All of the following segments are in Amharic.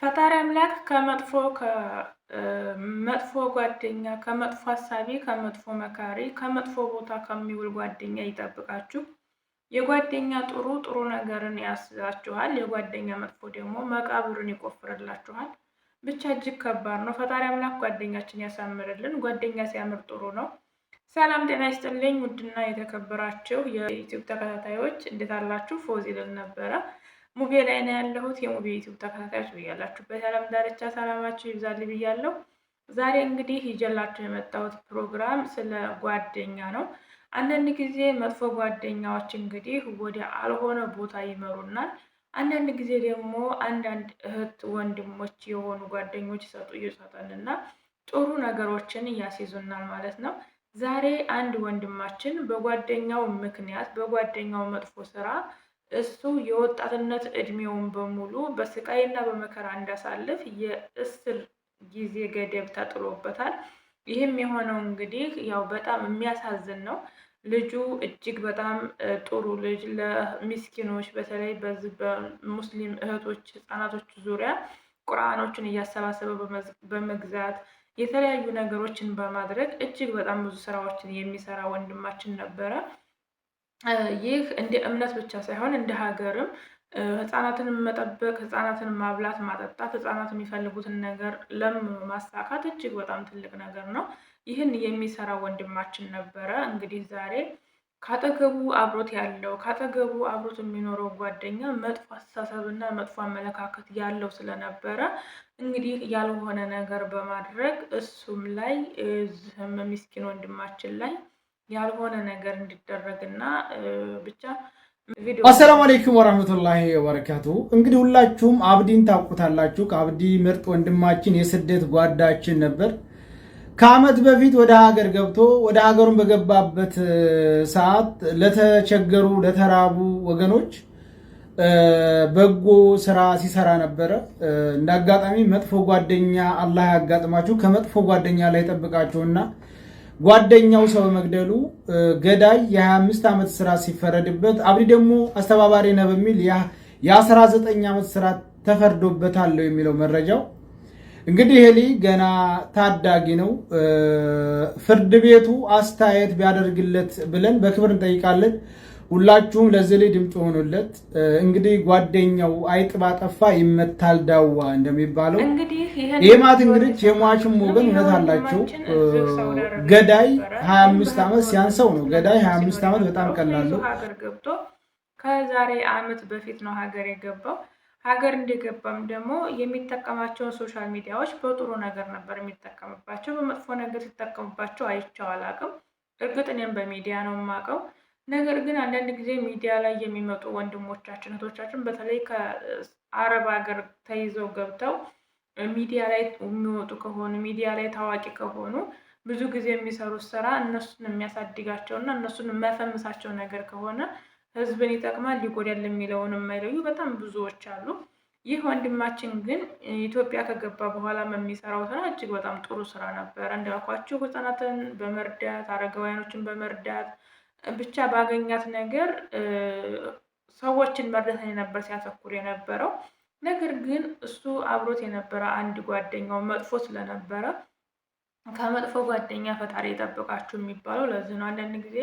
ፈጣሪ አምላክ ከመጥፎ ጓደኛ፣ ከመጥፎ አሳቢ፣ ከመጥፎ መካሪ፣ ከመጥፎ ቦታ ከሚውል ጓደኛ ይጠብቃችሁ። የጓደኛ ጥሩ ነገርን ያስዛችኋል፣ የጓደኛ መጥፎ ደግሞ መቃብርን ይቆፍርላችኋል። ብቻ እጅግ ከባድ ነው። ፈጣሪ አምላክ ጓደኛችን ያሳምርልን። ጓደኛ ሲያምር ጥሩ ነው። ሰላም ጤና ይስጥልኝ። ውድና የተከበራችሁ የዩቲዩብ ተከታታዮች እንዴት አላችሁ? ፎዚልን ነበረ ሙቤ ላይ ነው ያለሁት። የሙቤ ዩቲዩብ ተከታታዮች ብያላችሁበት የዓለም ዳርቻ ሰላማችሁ ይብዛል ብያለሁ። ዛሬ እንግዲህ ይዤላችሁ የመጣሁት ፕሮግራም ስለ ጓደኛ ነው። አንዳንድ ጊዜ መጥፎ ጓደኛዎች እንግዲህ ወደ አልሆነ ቦታ ይመሩናል። አንዳንድ ጊዜ ደግሞ አንዳንድ እህት ወንድሞች የሆኑ ጓደኞች ይሰጡንና ጥሩ ነገሮችን ያስይዙናል ማለት ነው። ዛሬ አንድ ወንድማችን በጓደኛው ምክንያት በጓደኛው መጥፎ ስራ እሱ የወጣትነት እድሜውን በሙሉ በስቃይና በመከራ እንዳሳልፍ የእስር ጊዜ ገደብ ተጥሎበታል። ይህም የሆነው እንግዲህ ያው በጣም የሚያሳዝን ነው። ልጁ እጅግ በጣም ጥሩ ልጅ፣ ለሚስኪኖች በተለይ በዚህ በሙስሊም እህቶች ህፃናቶች ዙሪያ ቁርአኖችን እያሰባሰበ በመግዛት የተለያዩ ነገሮችን በማድረግ እጅግ በጣም ብዙ ስራዎችን የሚሰራ ወንድማችን ነበረ። ይህ እንደ እምነት ብቻ ሳይሆን እንደ ሀገርም ህፃናትን መጠበቅ፣ ህፃናትን ማብላት ማጠጣት፣ ህፃናት የሚፈልጉትን ነገር ለማሳካት እጅግ በጣም ትልቅ ነገር ነው። ይህን የሚሰራ ወንድማችን ነበረ። እንግዲህ ዛሬ ካጠገቡ አብሮት የሚኖረው ጓደኛ መጥፎ አስተሳሰብና መጥፎ አመለካከት ያለው ስለነበረ እንግዲህ ያልሆነ ነገር በማድረግ እሱም ላይ እዚህም ምስኪን ወንድማችን ላይ ያልሆነ ነገር እንዲደረግና ብቻ አሰላሙ አለይኩም ወራህመቱላሂ ወበረካቱ። እንግዲህ ሁላችሁም አብዲን ታውቁታላችሁ። ከአብዲ ምርጥ ወንድማችን የስደት ጓዳችን ነበር። ከዓመት በፊት ወደ ሀገር ገብቶ ወደ ሀገሩን በገባበት ሰዓት ለተቸገሩ ለተራቡ ወገኖች በጎ ስራ ሲሰራ ነበረ። እንዳጋጣሚ መጥፎ ጓደኛ አላህ ያጋጥማችሁ፣ ከመጥፎ ጓደኛ ላይ ጠብቃችሁና ጓደኛው ሰው በመግደሉ ገዳይ የ25 ዓመት ስራ ሲፈረድበት አብዲ ደግሞ አስተባባሪ ነው በሚል የ19 ዓመት ስራ ተፈርዶበታል የሚለው መረጃው። እንግዲህ ይሄ ገና ታዳጊ ነው። ፍርድ ቤቱ አስተያየት ቢያደርግለት ብለን በክብር እንጠይቃለን። ሁላችሁም ለዚህ ላይ ድምጽ ሆኑለት። እንግዲህ ጓደኛው አይጥ ባጠፋ ይመታል ዳዋ እንደሚባለው ይሄ ማለት እንግዲህ የሟችም ወገን እውነት አላቸው። ገዳይ 25 ዓመት ሲያንሰው ነው። ገዳይ 25 ዓመት በጣም ቀላል ነው። ሀገር ገብቶ ከዛሬ ዓመት በፊት ነው ሀገር የገባው። ሀገር እንደገባም ደግሞ የሚጠቀማቸውን ሶሻል ሚዲያዎች በጥሩ ነገር ነበር የሚጠቀምባቸው። በመጥፎ ነገር ሲጠቀምባቸው አይቼው አላውቅም። እርግጥ እኔም በሚዲያ ነው የማውቀው። ነገር ግን አንዳንድ ጊዜ ሚዲያ ላይ የሚመጡ ወንድሞቻችን እህቶቻችን በተለይ ከአረብ ሀገር ተይዘው ገብተው ሚዲያ ላይ የሚወጡ ከሆኑ ሚዲያ ላይ ታዋቂ ከሆኑ ብዙ ጊዜ የሚሰሩት ስራ እነሱን የሚያሳድጋቸውና እነሱን የሚያፈምሳቸው ነገር ከሆነ ህዝብን ይጠቅማል ይጎዳል የሚለውን የማይለዩ በጣም ብዙዎች አሉ። ይህ ወንድማችን ግን ኢትዮጵያ ከገባ በኋላ የሚሰራው ስራ እጅግ በጣም ጥሩ ስራ ነበረ። እንዳልኳችሁ ህፃናትን በመርዳት አረጋውያኖችን በመርዳት ብቻ ባገኛት ነገር ሰዎችን መርዳት ነበር ሲያተኩር የነበረው። ነገር ግን እሱ አብሮት የነበረ አንድ ጓደኛው መጥፎ ስለነበረ ከመጥፎ ጓደኛ ፈጣሪ ይጠብቃችሁ የሚባለው ለዚህ ነው። አንዳንድ ጊዜ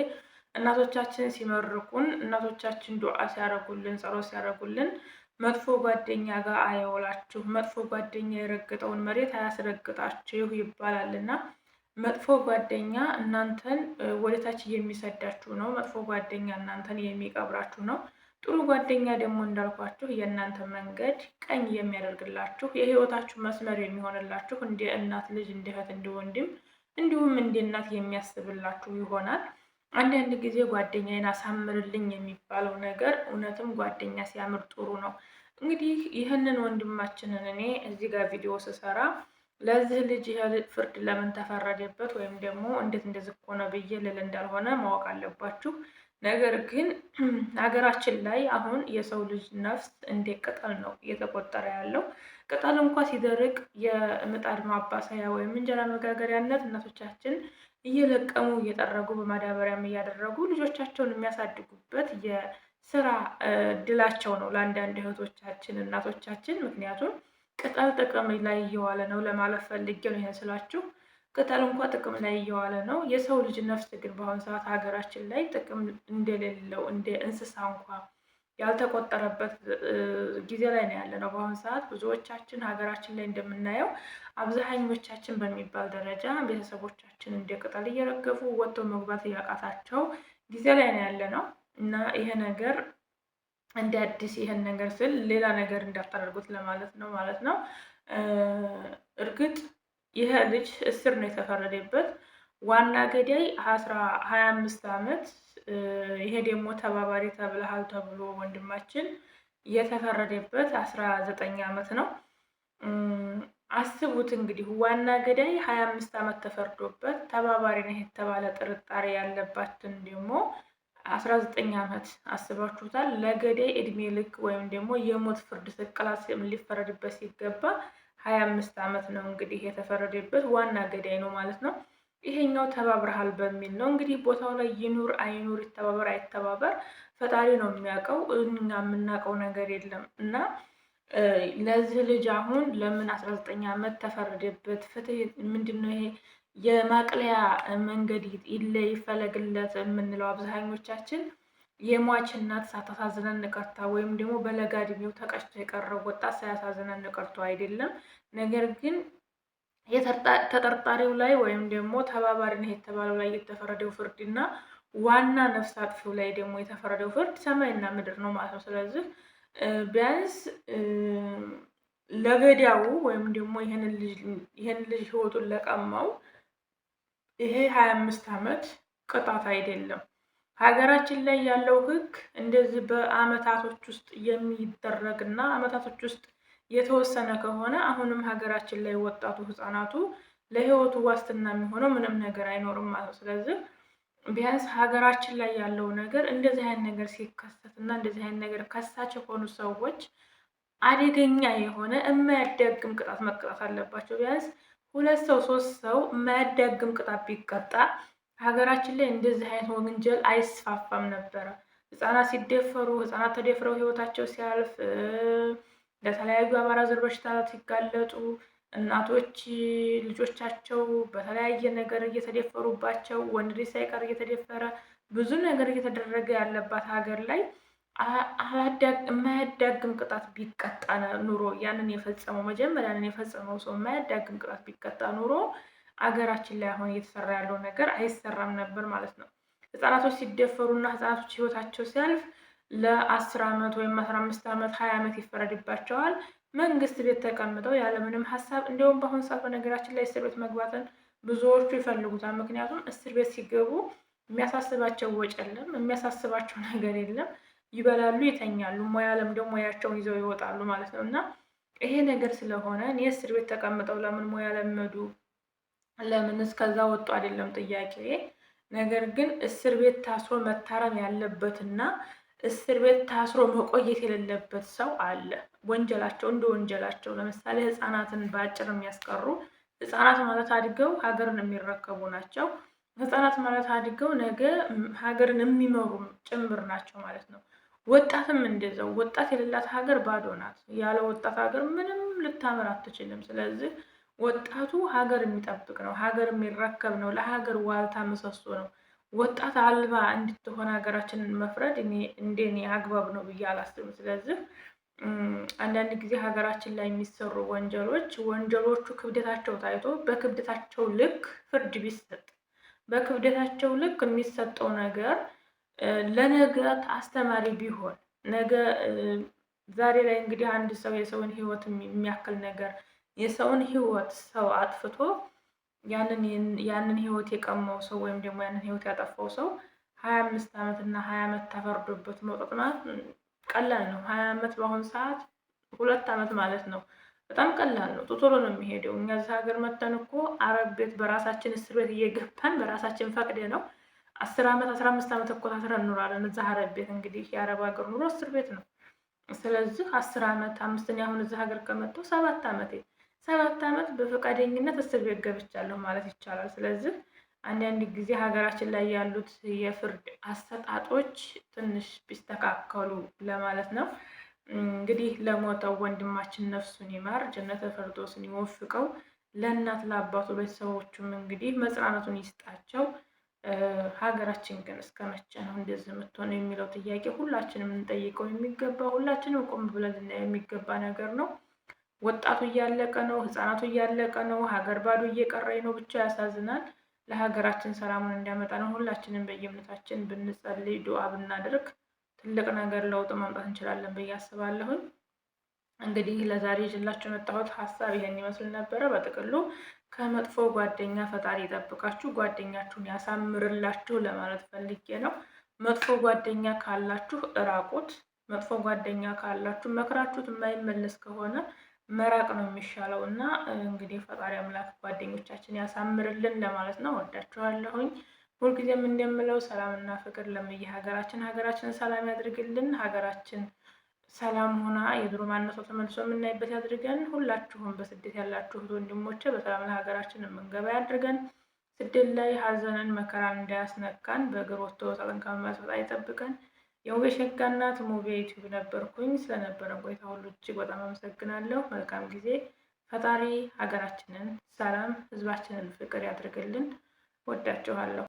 እናቶቻችን ሲመርቁን፣ እናቶቻችን ዱዓ ሲያረጉልን፣ ጸሎት ሲያረጉልን መጥፎ ጓደኛ ጋር አያውላችሁ፣ መጥፎ ጓደኛ የረገጠውን መሬት አያስረግጣችሁ ይባላልና መጥፎ ጓደኛ እናንተን ወደታች የሚሰዳችሁ ነው። መጥፎ ጓደኛ እናንተን የሚቀብራችሁ ነው። ጥሩ ጓደኛ ደግሞ እንዳልኳችሁ የእናንተ መንገድ ቀኝ የሚያደርግላችሁ የህይወታችሁ መስመር የሚሆንላችሁ እንደ እናት ልጅ፣ እንደ እህት፣ እንደ ወንድም እንዲሁም እንደ እናት የሚያስብላችሁ ይሆናል። አንዳንድ ጊዜ ጓደኛዬን አሳምርልኝ የሚባለው ነገር እውነትም ጓደኛ ሲያምር ጥሩ ነው። እንግዲህ ይህንን ወንድማችንን እኔ እዚህ ጋር ቪዲዮ ስሰራ ለዚህ ልጅ ይሄ ፍርድ ለምን ተፈረደበት ወይም ደግሞ እንዴት እንደዚህ ሆነ ብዬ ልል እንዳልሆነ ማወቅ አለባችሁ። ነገር ግን ሀገራችን ላይ አሁን የሰው ልጅ ነፍስ እንደ ቅጠል ነው እየተቆጠረ ያለው። ቅጠል እንኳን ሲደርቅ የምጣድ ማባሰያ ወይም እንጀራ መጋገሪያነት እናቶቻችን እየለቀሙ እየጠረጉ በማዳበሪያም እያደረጉ ልጆቻቸውን የሚያሳድጉበት የስራ እድላቸው ነው ለአንዳንድ እህቶቻችን እናቶቻችን። ምክንያቱም ቅጠል ጥቅም ላይ እየዋለ ነው ለማለት ፈልጌ ነው ይሄን ስላችሁ። ቅጠል እንኳ ጥቅም ላይ እየዋለ ነው። የሰው ልጅ ነፍስ ግን በአሁኑ ሰዓት ሀገራችን ላይ ጥቅም እንደሌለው እንደ እንስሳ እንኳ ያልተቆጠረበት ጊዜ ላይ ነው ያለ ነው በአሁኑ ሰዓት። ብዙዎቻችን ሀገራችን ላይ እንደምናየው አብዛኞቻችን በሚባል ደረጃ ቤተሰቦቻችን እንደ ቅጠል እየረገፉ ወጥተው መግባት እያቃታቸው ጊዜ ላይ ነው ያለ ነው እና ይሄ ነገር እንደ አዲስ ይሄን ነገር ስል ሌላ ነገር እንዳታደርጉት ለማለት ነው ማለት ነው። እርግጥ ይሄ ልጅ እስር ነው የተፈረደበት። ዋና ገዳይ 25 ዓመት፣ ይሄ ደግሞ ተባባሪ ተብለሃል ተብሎ ወንድማችን የተፈረደበት 19 ዓመት ነው። አስቡት እንግዲህ ዋና ገዳይ 25 ዓመት ተፈርዶበት ተባባሪ ነው የተባለ ጥርጣሬ ያለባትን ደግሞ 19 ዓመት አስባችሁታል። ለገዳይ እድሜ ልክ ወይም ደግሞ የሞት ፍርድ ስቅላት ሊፈረድበት ሲገባ 25 ዓመት ነው እንግዲህ የተፈረደበት። ዋና ገዳይ ነው ማለት ነው። ይሄኛው ተባብረሃል በሚል ነው እንግዲህ ቦታው ላይ ይኑር አይኑር ይተባበር አይተባበር ፈጣሪ ነው የሚያውቀው። እኛ የምናውቀው ነገር የለም እና ለዚህ ልጅ አሁን ለምን 19 ዓመት ተፈረደበት? ፍትህ ምንድነው? ይሄ የማቅለያ መንገድ ይለይ ይፈለግለት የምንለው አብዛኞቻችን የሟች እናት ሳታሳዝነን ቀርታ ወይም ደግሞ በለጋ እድሜው ተቀጭቶ የቀረው ወጣት ሳያሳዝነን ቀርቶ አይደለም። ነገር ግን ተጠርጣሪው ላይ ወይም ደግሞ ተባባሪ ነው የተባለው ላይ የተፈረደው ፍርድ እና ዋና ነፍስ አጥፊው ላይ ደግሞ የተፈረደው ፍርድ ሰማይና ምድር ነው ማለት ነው። ስለዚህ ቢያንስ ለገዳዩ ወይም ደግሞ ይሄንን ልጅ ህይወቱን ለቀማው ይሄ 25 ዓመት ቅጣት አይደለም። ሀገራችን ላይ ያለው ህግ እንደዚህ በአመታቶች ውስጥ የሚደረግ እና አመታቶች ውስጥ የተወሰነ ከሆነ አሁንም ሀገራችን ላይ ወጣቱ ህፃናቱ ለህይወቱ ዋስትና የሚሆነው ምንም ነገር አይኖርም ማለት ነው። ስለዚህ ቢያንስ ሀገራችን ላይ ያለው ነገር እንደዚህ አይነት ነገር ሲከሰት እና እንደዚህ አይነት ነገር ከሳች የሆኑ ሰዎች አደገኛ የሆነ የማያዳግም ቅጣት መቀጣት አለባቸው። ቢያንስ 2 ሰው 3 ሰው የማያዳግም ቅጣት ቢቀጣ ሀገራችን ላይ እንደዚህ አይነት ወንጀል አይስፋፋም ነበረ። ህፃናት ሲደፈሩ፣ ህፃናት ተደፍረው ህይወታቸው ሲያልፍ፣ ለተለያዩ አባራዘር በሽታ ሲጋለጡ፣ እናቶች ልጆቻቸው በተለያየ ነገር እየተደፈሩባቸው፣ ወንድ ልጅ ሳይቀር እየተደፈረ ብዙ ነገር እየተደረገ ያለባት ሀገር ላይ የማያዳግም ቅጣት ቢቀጣ ኑሮ ያንን የፈጸመው መጀመሪያ ያንን የፈጸመው ሰው የማያዳግም ቅጣት ቢቀጣ ኑሮ አገራችን ላይ አሁን እየተሰራ ያለው ነገር አይሰራም ነበር ማለት ነው። ህፃናቶች ሲደፈሩና ህፃናቶች ህይወታቸው ሲያልፍ ለ10 ዓመት ወይም 15 ዓመት 20 ዓመት ይፈረድባቸዋል። መንግስት ቤት ተቀምጠው ያለምንም ሀሳብ እንዲሁም በአሁኑ ሰዓት በነገራችን ላይ እስር ቤት መግባትን ብዙዎቹ ይፈልጉታል። ምክንያቱም እስር ቤት ሲገቡ የሚያሳስባቸው ወጭ የለም፣ የሚያሳስባቸው ነገር የለም። ይበላሉ፣ ይተኛሉ። ሙያ ለምደው ሙያቸውን ይዘው ይወጣሉ ማለት ነው። እና ይሄ ነገር ስለሆነ እኔ እስር ቤት ተቀምጠው ለምን ሙያ ለመዱ ለምን እስከዛ ወጡ አይደለም ጥያቄ። ነገር ግን እስር ቤት ታስሮ መታረም ያለበትና እስር ቤት ታስሮ መቆየት የሌለበት ሰው አለ። ወንጀላቸው እንደ ወንጀላቸው ለምሳሌ ህፃናትን በአጭር የሚያስቀሩ ህፃናት ማለት አድገው ሀገርን የሚረከቡ ናቸው። ህፃናት ማለት አድገው ነገ ሀገርን የሚመሩ ጭምር ናቸው ማለት ነው። ወጣትም እንደዛው። ወጣት የሌላት ሀገር ባዶ ናት። ያለ ወጣት ሀገር ምንም ልታምር አትችልም። ስለዚህ ወጣቱ ሀገር የሚጠብቅ ነው፣ ሀገር የሚረከብ ነው፣ ለሀገር ዋልታ ምሰሶ ነው። ወጣት አልባ እንድትሆን ሀገራችንን መፍረድ እንደኔ አግባብ ነው ብዬ አላስብም። ስለዚህ አንዳንድ ጊዜ ሀገራችን ላይ የሚሰሩ ወንጀሎቹ ክብደታቸው ታይቶ በክብደታቸው ልክ ፍርድ ቢሰጥ፣ በክብደታቸው ልክ የሚሰጠው ነገር ለነገ አስተማሪ ቢሆን ነገ ዛሬ ላይ እንግዲህ አንድ ሰው የሰውን ህይወት የሚያክል ነገር የሰውን ህይወት ሰው አጥፍቶ ያንን ህይወት የቀማው ሰው ወይም ደግሞ ያንን ህይወት ያጠፋው ሰው 25 ዓመት እና 20 ዓመት ተፈርዶበት መውጣት ማለት ቀላል ነው። 20 ዓመት በአሁኑ ሰዓት 2 ዓመት ማለት ነው። በጣም ቀላል ነው። ቶሎ ነው የሚሄደው። እኛ እዚህ ሀገር መተን እኮ አረብ ቤት በራሳችን እስር ቤት እየገባን በራሳችን ፈቅደ ነው 10 ዓመት 15 ዓመት እኮ ታስረን እንኖራለን። እዛ አረብ ቤት እንግዲህ የአረብ ሀገር ኑሮ እስር ቤት ነው። ስለዚህ 10 ዓመት 5 አሁን እዚህ ሀገር ከመጣሁ 7 ዓመት በፈቃደኝነት እስር ቤት ገብቻለሁ ማለት ይቻላል። ስለዚህ አንዳንድ ጊዜ ሀገራችን ላይ ያሉት የፍርድ አሰጣጦች ትንሽ ቢስተካከሉ ለማለት ነው። እንግዲህ ለሞተው ወንድማችን ነፍሱን ይማር፣ ጀነተ ፈርዶስን ይወፍቀው። ለእናት ለአባቱ ቤተሰቦቹም እንግዲህ መጽናናቱን ይስጣቸው። ሀገራችን ግን እስከ መቼ ነው እንደዚህ የምትሆነው የሚለው ጥያቄ ሁላችንም እንጠይቀው የሚገባ ሁላችንም ቆም ብለን የሚገባ ነገር ነው። ወጣቱ እያለቀ ነው፣ ህፃናቱ እያለቀ ነው፣ ሀገር ባዶ እየቀረኝ ነው። ብቻ ያሳዝናል። ለሀገራችን ሰላሙን እንዲያመጣ ነው ሁላችንም በየእምነታችን ብንጸልይ ዱዓ ብናደርግ ትልቅ ነገር ለውጥ ማምጣት እንችላለን ብዬ አስባለሁኝ። እንግዲህ ለዛሬ ይዤላችሁ የመጣሁት ሀሳብ ይሄን ይመስል ነበረ። በጥቅሉ ከመጥፎ ጓደኛ ፈጣሪ ይጠብቃችሁ፣ ጓደኛችሁን ያሳምርላችሁ ለማለት ፈልጌ ነው። መጥፎ ጓደኛ ካላችሁ እራቁት። መጥፎ ጓደኛ ካላችሁ መክራችሁት የማይመለስ ከሆነ መራቅ ነው የሚሻለው እና እንግዲህ ፈጣሪ አምላክ ጓደኞቻችን ያሳምርልን ለማለት ነው። ወዳችኋለሁኝ። ሁልጊዜም እንደምለው ሰላምና ፍቅር ለምየ ሀገራችን ሰላም ያድርግልን። ሀገራችን ሰላም ሆና የድሮ ማንነቷ ተመልሶ የምናይበት ያድርገን። ሁላችሁም በስደት ያላችሁ ወንድሞቼ በሰላም ለሀገራችን የምንገባ ያድርገን። ስደት ላይ ሀዘንን መከራን እንዳያስነካን በእግር ወጥቶ ሳጥን ከመመልሰጥ አይጠብቀን። የሙቤ ሸጋ እናት ሙቤ ዩቲዩብ ነበርኩኝ። ስለነበረን ቆይታ ሁሉ እጅግ በጣም አመሰግናለሁ። መልካም ጊዜ። ፈጣሪ ሀገራችንን ሰላም፣ ህዝባችንን ፍቅር ያድርግልን። ወዳችኋለሁ።